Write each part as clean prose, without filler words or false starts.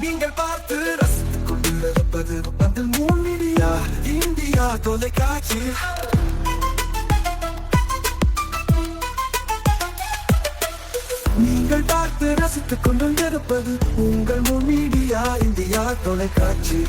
நீங்கள் பார்த்து ரசித்துக் கொண்டிருப்பது பந்தல் மீடியா இந்தியா தொலைக்காட்சி. நீங்கள் பார்த்து ரசித்துக் கொண்டிருப்பது உங்கள் மீடியா இந்தியா தொலைக்காட்சி.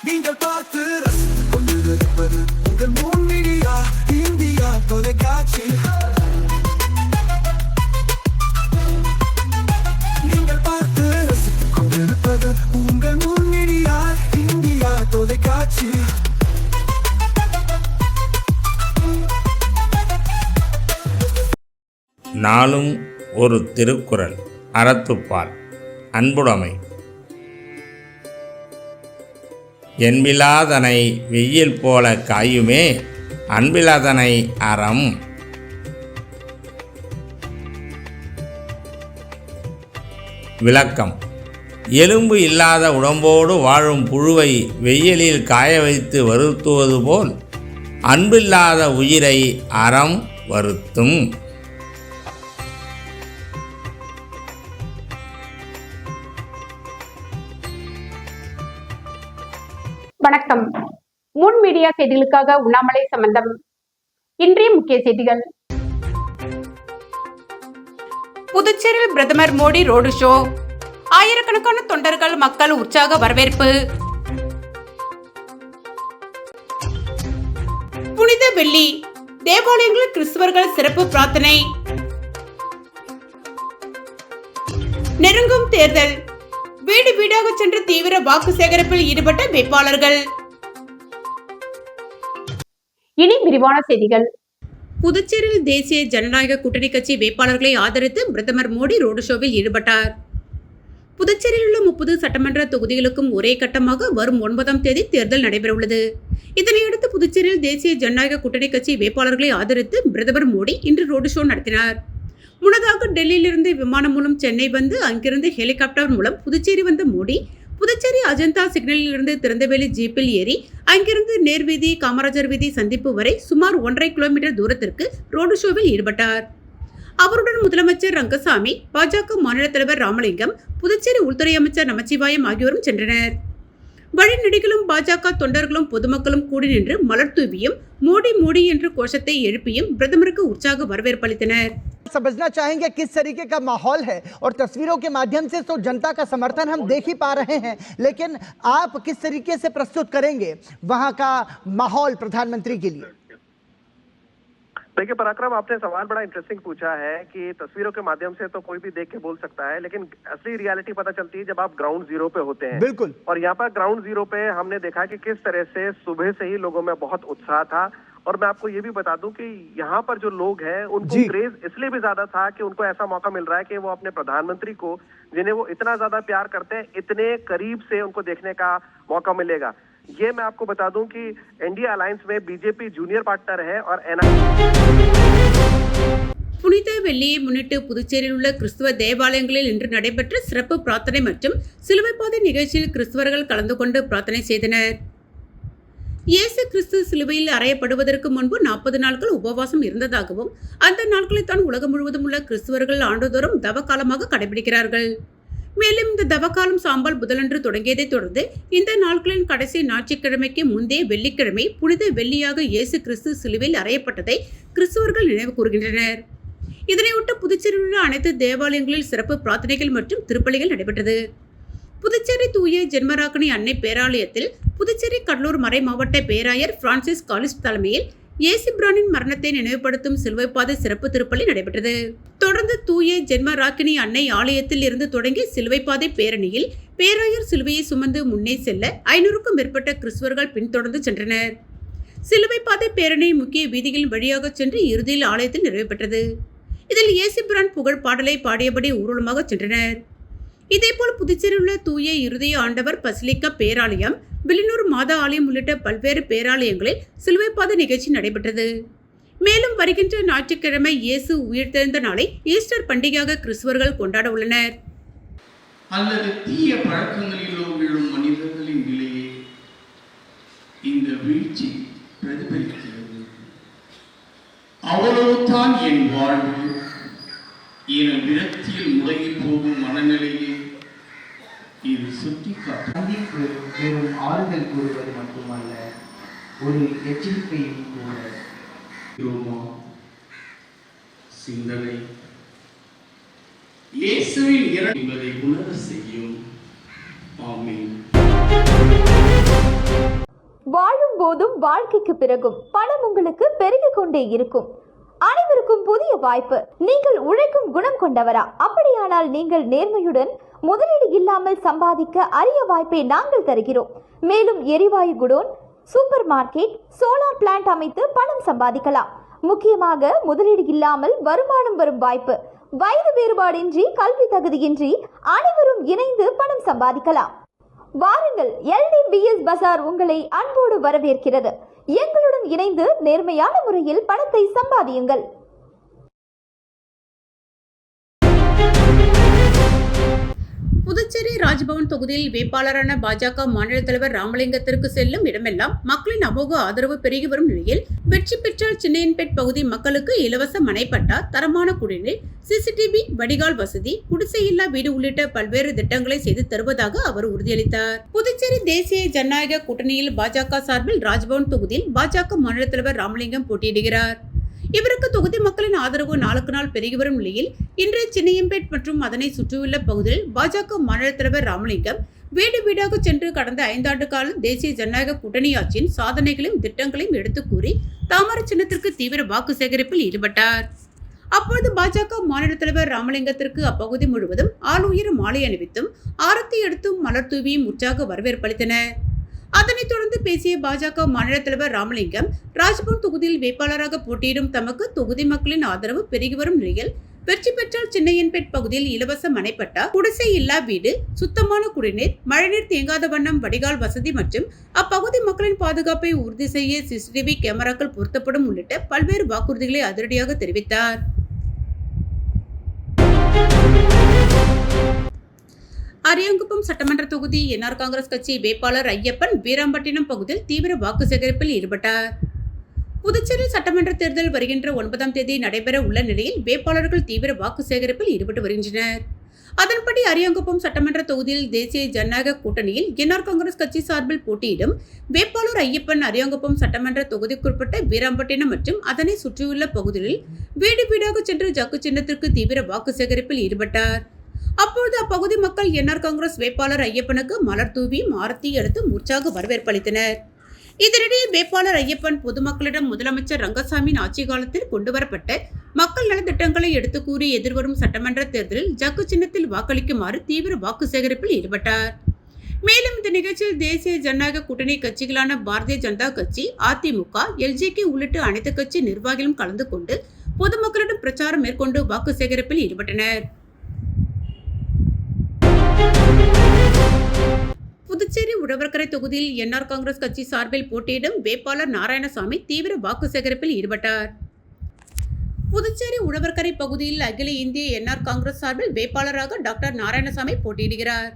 நீங்கள் பார்த்து ரசித்துக் கொண்டிருப்பது உங்கள் மீடியா இந்தியா தொலைக்காட்சி. நீங்கள் பார்த்து ரசித்துக் கொண்டிருப்பது உங்கள் மீடியா இந்தியா தொலைக்காட்சி. நாளும் ஒரு திருக்குறள். அறத்துப்பால். அன்புடைமை. என்பிலாதனை வெயில் போல காயுமே அன்பிலாதனை அறம். விளக்கம். எலும்பு இல்லாத உடம்போடு வாழும் புழுவை வெயிலில் காய வைத்து வருத்துவது போல் அன்பில்லாத உயிரை அறம் வருத்தும். வணக்கம். முன் மீடியா செய்திகளுக்காக உண்ணாமலை சம்பந்தம். இன்றைய முக்கிய செய்திகள். புதுச்சேரியில் பிரதமர் மோடி ரோடு ஷோ. ஆயிரக்கணக்கான தொண்டர்கள், மக்கள் உற்சாக வரவேற்பு. புனித வெள்ளி தேவாலயங்களில் கிறிஸ்தவர்கள் சிறப்பு பிரார்த்தனை. நெருங்கும் தேர்தல். வீடு வீடாக சென்று தீவிர வாக்கு சேகரிப்பில் ஈடுபட்ட வேட்பாளர்கள். இனி விரிவான செய்திகள். புதுச்சேரியில் தேசிய ஜனநாயக கூட்டணி கட்சி வேட்பாளர்களை ஆதரித்து பிரதமர் மோடி ரோடு ஷோவில் ஈடுபட்டார். புதுச்சேரியில் உள்ள 30 சட்டமன்ற தொகுதிகளுக்கும் ஒரே கட்டமாக வரும் 9ஆம் தேதி தேர்தல் நடைபெறவுள்ளது. இதனையடுத்து புதுச்சேரியில் தேசிய ஜனநாயக கூட்டணி கட்சி வேட்பாளர்களை ஆதரித்து பிரதமர் மோடி இன்று ரோடு ஷோ நடத்தினார். முன்னதாக டெல்லியிலிருந்து விமானம் மூலம் சென்னை வந்து அங்கிருந்து ஹெலிகாப்டர் மூலம் புதுச்சேரி வந்த மோடி புதுச்சேரி அஜந்தா சிக்னலில் இருந்து திறந்தவெளி ஜீப்பில் ஏறி அங்கிருந்து நேர்வீதி, காமராஜர் வீதி சந்திப்பு வரை சுமார் 1.5 கிலோமீட்டர் தூரத்திற்கு ரோடு ஷோவில் ஈடுபட்டார். அவருடன் முதலமைச்சர் ரங்கசாமி, பாஜக மாநில தலைவர் ராமலிங்கம், புதுச்சேரி உள்துறை அமைச்சர் நமச்சிவாயம் ஆகியோரும் சென்றனர். வழிநெடுகிலும் பாஜக தொண்டர்களும் பொதுமக்களும் கூடி நின்று மலர் தூவியும் மோடி மோடி என்ற கோஷத்தை எழுப்பியும் பிரதமருக்கு உற்சாக வரவேற்பளித்தனர். समझना चाहेंगे किस तरीके का माहौल है और तस्वीरों के माध्यम से तो जनता का समर्थन हम देख ही पा रहे हैं, लेकिन आप किस तरीके से प्रस्तुत करेंगे वहां का माहौल प्रधानमंत्री के लिए? देखिए पराक्रम, आपने सवाल बड़ा इंटरेस्टिंग पूछा है कि तस्वीरों के माध्यम से तो कोई भी देख के बोल सकता है, लेकिन असली रियलिटी पता चलती है जब आप ग्राउंड जीरो पे होते हैं। बिल्कुल। और यहाँ पर ग्राउंड जीरो पे हमने देखा कि किस तरह से सुबह से ही लोगों में बहुत उत्साह था। और मैं आपको ये भी बता दूं कि यहाँ पर जो लोग हैं उनको क्रेज इसलिए भी ज्यादा था कि उनको ऐसा मौका मिल रहा है कि वो अपने प्रधानमंत्री को, जिन्हें वो इतना ज्यादा प्यार करते हैं, इतने करीब से उनको देखने का मौका मिलेगा। ये मैं आपको बता दूं कि एनडीए अलायंस में बीजेपी जूनियर पार्टनर है और புனித வெள்ளியை முன்னிட்டு புதுச்சேரியில் உள்ள கிறிஸ்துவ தேவாலயங்களில் இன்று நடைபெற்ற சிறப்பு பிரார்த்தனை மற்றும் சிலுவைப்பாதை நிகழ்ச்சியில் கிறிஸ்தவர்கள் கலந்து கொண்டு பிரார்த்தனை செய்தனர். இயேசு கிறிஸ்து சிலுவையில் அறையப்படுவதற்கு முன்பு 40 நாட்கள் உபவாசம் இருந்ததாகவும் அந்த நாட்களை தான் உலகம் முழுவதும் உள்ள கிறிஸ்தவர்கள் ஆண்டுதோறும் தவக்காலமாக கடைபிடிக்கிறார்கள். மேலும் இந்த தவக்காலம் சாம்பல் புதனன்று தொடங்கியதை தொடர்ந்து இந்த நாட்களின் கடைசி ஞாயிற்றுக்கிழமைக்கு முந்தைய வெள்ளிக்கிழமை புனித வெள்ளியாக இயேசு கிறிஸ்து சிலுவையில் அறையப்பட்டதை கிறிஸ்தவர்கள் நினைவு கூறுகின்றனர். இதனையொட்டு புதுச்சேரியில் உள்ள அனைத்து தேவாலயங்களில் சிறப்பு பிரார்த்தனைகள் மற்றும் திருப்பலிகள் நடைபெற்றது. புதுச்சேரி தூய ஜென்மராக்கினி அன்னை பேராலயத்தில் புதுச்சேரி கடலூர் மறை மாவட்ட பேராயர் பிரான்சிஸ் காலிஸ் தலைமையில் இயேசு பிரானின் மரணத்தை நினைவுபடுத்தும் சிலுவைப்பாதை சிறப்பு திருப்பலி நடைபெற்றது. தொடர்ந்து தூய ஜென்மராக்கினி அன்னை ஆலயத்தில் இருந்து தொடங்கி சிலுவைப்பாதை பேரணியில் பேராயர் சிலுவையை சுமந்து முன்னே செல்ல 500க்கும் மேற்பட்ட கிறிஸ்தவர்கள் பின்தொடர்ந்து சென்றனர். சிலுவைப்பாதை பேரணி முக்கிய வீதிகளின் வழியாக சென்று இறுதியில் ஆலயத்தில் நிறைவு பெற்றது. இதில் இயேசு பிரான் புகழ் பாடலை பாடியபடி ஊர்வலமாக சென்றனர். இதேபோல் புதுச்சேரியில் உள்ள தூய இருதய ஆண்டவர் பசிலிக்கா பேராலயம், வில்லியனூர் மாதா ஆலயம் உள்ளிட்ட பல்வேறு பேராலயங்களில் சிலுவைப்பாதை நிகழ்ச்சி நடைபெற்றது. மேலும் வருகின்ற ஞாயிற்றுக்கிழமை இயேசு உயிர்த்தெழுந்த நாளை ஈஸ்டர் பண்டிகையாக கிறிஸ்தவர்கள் கொண்டாட உள்ளனர். அல்லது தீய பழக்கங்களிலோ விழும் மனிதர்களின் நிலையை இந்த வீழ்ச்சி பிரதிபலிக்கிறது. அவ்வளவுதான் என் வாழ்வு, என விரக்தியில் முடங்கி போகும் மனநிலையை இது சுட்டிக்காட்டும். சந்திப்பு வெறும் ஆறுதல் கூறுவது மட்டுமல்ல, ஒரு எச்சரிக்கையும் கூட. சிந்தனை இயேசுவின் இறப்பு என்பதை உணர செய்யும். ஆமென். வாழும் போதும் வாழ்க்கைக்கு பிறகும் பணம் உங்களுக்கு பெருகிக் கொண்டே இருக்கும். அனைவருக்கும் புதிய வாய்ப்பு. நீங்கள் உழைக்கும் குணம் கொண்டவரா? அப்படியானால் நீங்கள் நேர்மையுடன் முதலீடு இல்லாமல் சம்பாதிக்க அரிய வாய்ப்பை நாங்கள் தருகிறோம். மேலும் எரிவாயு godown, super market, solar plant அமைத்து பணம் சம்பாதிக்கலாம். முக்கியமாக முதலீடு இல்லாமல் வருமானம் வரும் வாய்ப்பு. வயது வேறுபாடின்றி, கல்வி தகுதியின்றி அனைவரும் இணைந்து பணம் சம்பாதிக்கலாம். வாருங்கள், LDBS பஜார் உங்களை அன்போடு வரவேற்கிறது. எங்களுடன் இணைந்து நேர்மையான முறையில் பணத்தை சம்பாதியுங்கள். புதுச்சேரி ராஜ்பவன் தொகுதியில் வேட்பாளரான பாஜக மாநில தலைவர் ராமலிங்கத்திற்கு செல்லும் இடமெல்லாம் மக்களின் அமோக ஆதரவு பெருகி வரும் நிலையில் வெற்றி பெற்றால் சின்னையன்பேட் பகுதி மக்களுக்கு இலவச மனைப்பட்டா, தரமான குடிநீர், CCTV, வடிகால் வசதி, குடிசையில்லா வீடு உள்ளிட்ட பல்வேறு திட்டங்களை செய்து தருவதாக அவர் உறுதியளித்தார். புதுச்சேரி தேசிய ஜனநாயக கூட்டணியில் பாஜக சார்பில் ராஜ்பவன் தொகுதியில் பாஜக மாநில தலைவர் ராமலிங்கம் போட்டியிடுகிறார். இவருக்கு தொகுதி மக்களின் ஆதரவு நாளுக்கு நாள் பெருகி வரும் நிலையில் இன்றைய சின்னையம்பேட் மற்றும் அதனை சுற்றியுள்ள பகுதியில் பாஜக மாநில தலைவர் ராமலிங்கம் வீடு வீடாக சென்று கடந்த 5 ஆண்டு கால தேசிய ஜனநாயக கூட்டணி ஆட்சியின் சாதனைகளையும் திட்டங்களையும் எடுத்து கூறி தாமரை சின்னத்திற்கு தீவிர வாக்கு சேகரிப்பில் ஈடுபட்டார். அப்பொழுது பாஜக மாநில தலைவர் ராமலிங்கத்திற்கு அப்பகுதி முழுவதும் ஆளுயர மாலை அணிவித்தும் ஆரத்தி எடுத்தும் மலர் தூவியும் உற்சாக வரவேற்பளித்தனர். அதனைத் தொடர்ந்து பேசிய பாஜக மாநில தலைவர் ராமலிங்கம், ராஜ்பவன் தொகுதியில் வேட்பாளராக போட்டியிடும் தமக்கு தொகுதி மக்களின் ஆதரவு பெருகி வரும் நிலையில் வெற்றி பெற்றால் சின்னையன்பேட் பகுதியில் இலவச மனைப்பட்டா, குடிசை இல்லா வீடு, சுத்தமான குடிநீர், மழைநீர் தேங்காத வண்ணம் வடிகால் வசதி மற்றும் அப்பகுதி மக்களின் பாதுகாப்பை உறுதி செய்ய CCTV கேமராக்கள் பொருத்தப்படும் உள்ளிட்ட பல்வேறு வாக்குறுதிகளை அதிரடியாக தெரிவித்தார். அரியாங்குப்பம் சட்டமன்ற தொகுதி NR காங்கிரஸ் கட்சி வேட்பாளர் ஐயப்பன் வீராம்பட்டினம் பகுதியில் தீவிர வாக்கு சேகரிப்பில் ஈடுபட்டார். புதுச்சேரி சட்டமன்ற தேர்தல் வருகின்ற 9ஆம் தேதி நடைபெற உள்ள நிலையில் வேட்பாளர்கள் தீவிர வாக்கு சேகரிப்பில் ஈடுபட்டு வருகின்றனர். அதன்படி அரியாங்குப்பம் சட்டமன்ற தொகுதியில் தேசிய ஜனநாயக கூட்டணியில் NR காங்கிரஸ் கட்சி சார்பில் போட்டியிடும் வேட்பாளர் ஐயப்பன் அரியாங்குப்பம் சட்டமன்ற தொகுதிக்குட்பட்ட வீராம்பட்டினம் மற்றும் அதனை சுற்றியுள்ள பகுதிகளில் வீடு வீடாக சென்று ஜக்கு சின்னத்திற்கு தீவிர வாக்கு சேகரிப்பில் ஈடுபட்டார். அப்பொழுது அப்பகுதி மக்கள் NR காங்கிரஸ் வேட்பாளர் ஐயப்பனுக்கு மலர் தூவியும் ஆரத்தி எடுத்து உற்சாக வரவேற்பளித்தனர். இதனிடையே வேட்பாளர் ஐயப்பன் பொதுமக்களிடம் முதலமைச்சர் ரங்கசாமியின் ஆட்சி காலத்தில் கொண்டுவரப்பட்ட மக்கள் நலத்திட்டங்களை எடுத்து கூறி எதிர்வரும் சட்டமன்ற தேர்தலில் ஜக்கு சின்னத்தில் வாக்களிக்குமாறு தீவிர வாக்கு சேகரிப்பில் ஈடுபட்டார். மேலும் இந்த நிகழ்ச்சியில் தேசிய ஜனநாயக கூட்டணி கட்சிகளான பாரதிய ஜனதா கட்சி, அதிமுக, LJK உள்ளிட்ட அனைத்து கட்சி நிர்வாகிகளும் கலந்து கொண்டு பொதுமக்களிடம் பிரச்சாரம் மேற்கொண்டு வாக்கு சேகரிப்பில் ஈடுபட்டனர். புதுச்சேரி உழவர்கரை தொகுதியில் NR காங்கிரஸ் கட்சி சார்பில் போட்டியிடும் வேட்பாளர் நாராயணசாமி தீவிர வாக்கு சேகரிப்பில் ஈடுபட்டார். புதுச்சேரி உழவர்கரை பகுதியில் அகில இந்திய NR காங்கிரஸ் சார்பில் வேட்பாளராக டாக்டர் நாராயணசாமி போட்டியிடுகிறார்.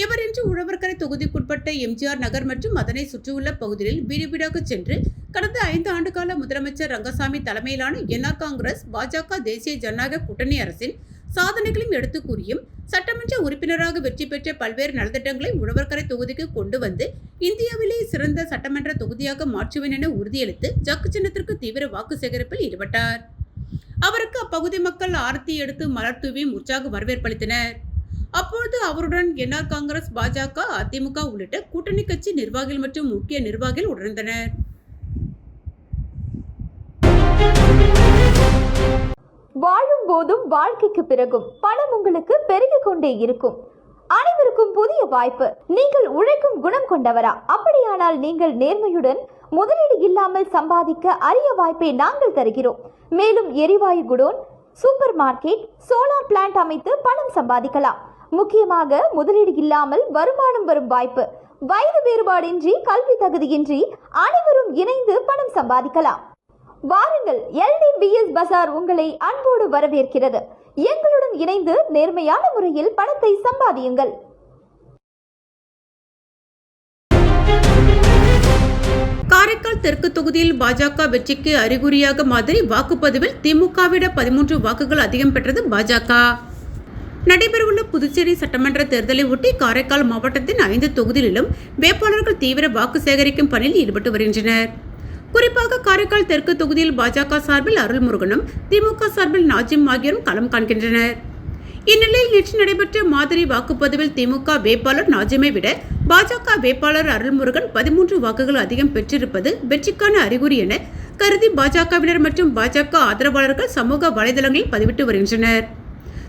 இவர் இன்று உழவர்கரை தொகுதிக்குட்பட்ட MGR நகர் மற்றும் அதனை சுற்றியுள்ள பகுதிகளில் வீடு வீடாக சென்று கடந்த 5 ஆண்டு கால முதலமைச்சர் ரங்கசாமி தலைமையிலான NR காங்கிரஸ் பாஜக தேசிய ஜனநாயக கூட்டணி அரசின் சாதனைகளையும் எடுத்து கூறியும் சட்டமன்ற உறுப்பினராக வெற்றி பெற்ற பல்வேறு நலத்திட்டங்களை உழவர்கரை தொகுதிக்கு கொண்டு வந்து இந்தியாவிலேயே சிறந்த சட்டமன்ற தொகுதியாக மாற்றுவேன் என உறுதியளித்து ஜக்கு சின்னத்திற்கு தீவிர வாக்கு சேகரிப்பில் ஈடுபட்டார். அவருக்கு அப்பகுதி மக்கள் ஆரத்தி எடுத்து மலர் தூவியும் உற்சாக வரவேற்பளித்தனர். அப்பொழுது அவருடன் NR காங்கிரஸ், பாஜக, அதிமுக உள்ளிட்ட கூட்டணி கட்சி நிர்வாகிகள் மற்றும் முக்கிய நிர்வாகிகள் உணர்ந்தனர். வாழும் போதும் வாழ்க்கைக்கு பிறகும் பணம் உங்களுக்கு பெருகிக் கொண்டே இருக்கும். அனைவருக்கும் புதிய வாய்ப்பு. நீங்கள் உழைக்கும் குணம் கொண்டவரா? அப்படியானால் நீங்கள் நேர்மையுடன் முதலீடு இல்லாமல் சம்பாதிக்க அரிய வாய்ப்பை நாங்கள் தருகிறோம். மேலும் எரிவாயு godown, super market, solar plant அமைத்து பணம் சம்பாதிக்கலாம். முக்கியமாக முதலீடு இல்லாமல் வருமானம் வரும் வாய்ப்பு. வயது வேறுபாடின்றி, கல்வி தகுதியின்றி அனைவரும் இணைந்து பணம் சம்பாதிக்கலாம். வாருங்கள், LDBS பஜார் உங்களை அன்போடு வரவேற்கிறது. எங்களுடன் இணைந்து நேர்மையான முறையில் பணத்தை சம்பாதியுங்கள். காரைக்கால் தெற்கு தொகுதியில் பாஜக வெற்றிக்கு அறிகுறியாக மாதிரி வாக்குப்பதிவில் திமுகவிட 13 வாக்குகள் அதிகம் பெற்றது பாஜக. நடைபெறவுள்ள புதுச்சேரி சட்டமன்ற தேர்தலை ஒட்டி காரைக்கால் மாவட்டத்தின் 5 தொகுதிகளிலும் வேட்பாளர்கள் தீவிர வாக்கு சேகரிக்கும் பணியில் ஈடுபட்டு வருகின்றனர். குறிப்பாக காரைக்கால் தெற்கு தொகுதியில் பாஜக சார்பில் அருள்முருகனும் திமுக சார்பில் நாஜிம் ஆகியோரும் களம் காண்கின்றனர். இந்நிலையில் நேற்று நடைபெற்ற மாதிரி வாக்குப்பதிவில் திமுக வேட்பாளர் நாஜிமை விட பாஜக வேட்பாளர் அருள்முருகன் 13 வாக்குகள் அதிகம் பெற்றிருப்பது வெற்றிக்கான அறிகுறி என கருதி பாஜகவினர் மற்றும் பாஜக ஆதரவாளர்கள் சமூக வலைதளங்களில் பதிவிட்டு வருகின்றனர்.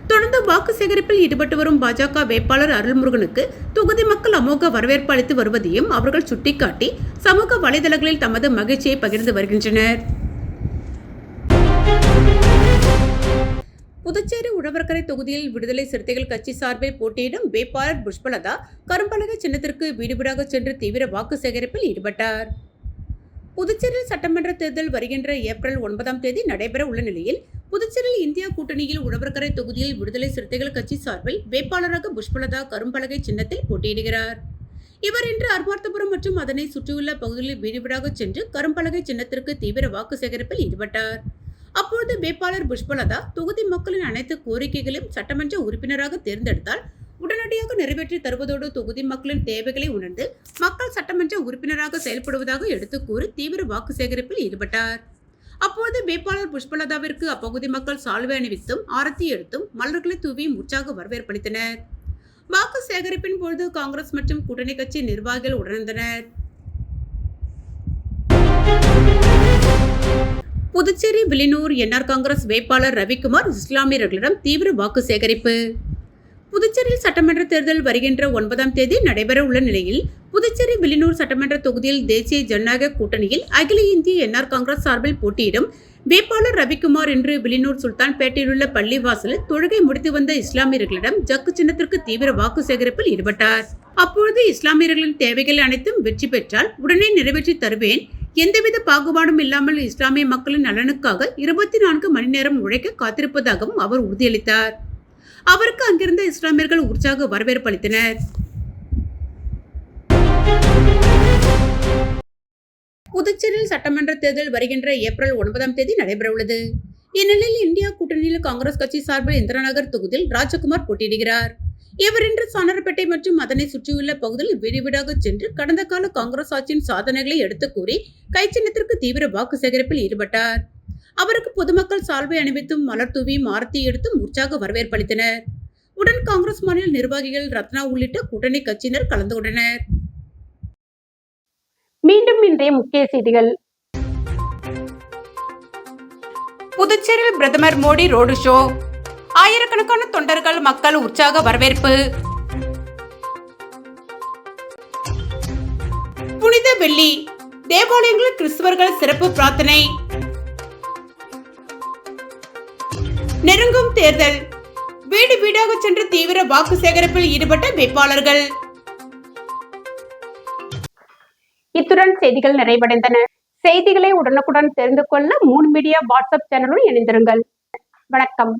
தொடர்ந்து வாக்கு சேகரிப்பில் ஈடுபட்டு வரும் பாஜக வேட்பாளர் அருள்முருகனுக்கு தொகுதி மக்கள் அமோக வரவேற்பு அளித்து வருவதையும் அவர்கள் சுட்டிக்காட்டி சமூக வலைதளங்களில் தமது மகிழ்ச்சியை பகிர்ந்து வருகின்றனர். புதுச்சேரி உழவர்கரை தொகுதியில் விடுதலை சிறுத்தைகள் கட்சி சார்பில் போட்டியிடும் வேட்பாளர் புஷ்பலதா கரும்பலகை சின்னத்திற்கு வீடு வீடாக சென்று தீவிர வாக்கு சேகரிப்பில் ஈடுபட்டார். புதுச்சேரியில் சட்டமன்ற தேர்தல் வருகின்ற ஏப்ரல் 9ஆம் தேதி நடைபெற உள்ள நிலையில் புதுச்சேரியில் இந்தியா கூட்டணியில் உழவர்கரை தொகுதியில் விடுதலை சிறுத்தைகள் கட்சி சார்பில் வேட்பாளராக புஷ்பலதா கரும்பலகை சின்னத்தில் போட்டியிடுகிறார். இவர் இன்று அர்மார்த்தபுரம் மற்றும் அதனை சுற்றியுள்ள பகுதிகளில் வீடு வீடாக சென்று கரும்பலகை சின்னத்திற்கு தீவிர வாக்கு சேகரிப்பில் ஈடுபட்டார். அப்பொழுது வேட்பாளர் புஷ்பலதா தொகுதி மக்களின் அனைத்து கோரிக்கைகளையும் சட்டமன்ற உறுப்பினராக தேர்ந்தெடுத்தால் உடனடியாக நிறைவேற்றி தருவதோடு தொகுதி மக்களின் தேவைகளை உணர்ந்து மக்கள் சட்டமன்ற உறுப்பினராக செயல்படுவதாக எடுத்து கூறி தீவிர வாக்கு சேகரிப்பில் ஈடுபட்டார். அப்போது வேட்பாளர் புஷ்பலதாவிற்கு அப்பகுதி மக்கள் சால்வை அணிவித்தும் ஆரத்தி எடுத்தும் மலர்களை தூவியும் உற்சாக வரவேற்பளித்தனர். வாக்கு சேகரிப்பின் பொழுது காங்கிரஸ் மற்றும் கூட்டணி கட்சி நிர்வாகிகள் உடனிருந்தனர். புதுச்சேரி வில்லியனூர் என்ஆர் காங்கிரஸ் வேட்பாளர் ரவிக்குமார் இஸ்லாமியர்களிடம் தீவிர வாக்கு சேகரிப்பு. புதுச்சேரியில் சட்டமன்ற தேர்தல் வருகின்ற 9ஆம் தேதி நடைபெற உள்ள நிலையில் புதுச்சேரி வில்லியனூர் சட்டமன்ற தொகுதியில் தேசிய ஜனநாயக கூட்டணியில் அகில இந்திய என்ஆர் காங்கிரஸ் சார்பில் போட்டியிடும் வேட்பாளர் ரவிக்குமார் இன்று வில்லியனூர் சுல்தான்பேட்டையில் உள்ள பள்ளிவாசலில் தொழுகை முடித்து வந்த இஸ்லாமியர்களிடம் ஜக்கு சின்னத்திற்கு தீவிர வாக்கு சேகரிப்பில் ஈடுபட்டார். அப்பொழுது இஸ்லாமியர்களின் தேவைகள் அனைத்தும் வெற்றி பெற்றால் உடனே நிறைவேற்றி தருவேன், எந்தவித பாகுபாடும் இல்லாமல் இஸ்லாமிய மக்களின் நலனுக்காக 24 மணி நேரம் உழைக்க காத்திருப்பதாகவும் அவர் உறுதியளித்தார். அவருக்கு அங்கிருந்த இஸ்லாமியர்கள் உற்சாக வரவேற்பு அளித்தனர். புதுச்சேரியில் சட்டமன்ற தேர்தல் வருகின்ற ஏப்ரல் 9ஆம் தேதி நடைபெறவுள்ளது. இந்நிலையில் இந்தியா கூட்டணியில் காங்கிரஸ் கட்சி சார்பில் இந்திராநகர் தொகுதியில் ராஜகுமார் போட்டியிடுகிறார். இவர் இன்று சானர்பேட்டை மற்றும் அதனை சுற்றியுள்ள பகுதியில் வீடு வீடாக சென்று கடந்த கால காங்கிரஸ் ஆட்சியின் சாதனைகளை எடுத்து கூறி கைச்சின்னத்திற்கு தீவிர வாக்கு சேகரிப்பில் ஈடுபட்டார். அவருக்கு பொதுமக்கள் சால்வை அணிவித்தும் மலர் தூவியும் ஆரத்தி எடுத்தும் உற்சாக வரவேற்பு அளித்தனர். உடன் காங்கிரஸ் மாநில நிர்வாகிகள் ரத்னா உள்ளிட்ட கூட்டணி கட்சியினர் கலந்து கொண்டனர். மீண்டும் இன்றைய முக்கிய செய்திகள். புதுச்சேரியில் பிரதமர் மோடி ரோடு ஷோ. ஆயிரக்கணக்கான தொண்டர்கள் மக்கள் உற்சாக வரவேற்பு. புனித வெள்ளி தேவாலயங்களில் கிறிஸ்தவர்கள் சிறப்பு பிரார்த்தனை. நெருங்கும் தேர்தல், வீடு வீடாக சென்று தீவிர வாக்கு சேகரிப்பில் ஈடுபட்ட வேட்பாளர்கள். இத்துடன் செய்திகள் நிறைவடைந்தன. செய்திகளை உடனுக்குடன் தெரிந்து கொள்ள 3 மீடியா வாட்ஸ்அப் சேனலுடன் இணைந்திருங்கள். வணக்கம்.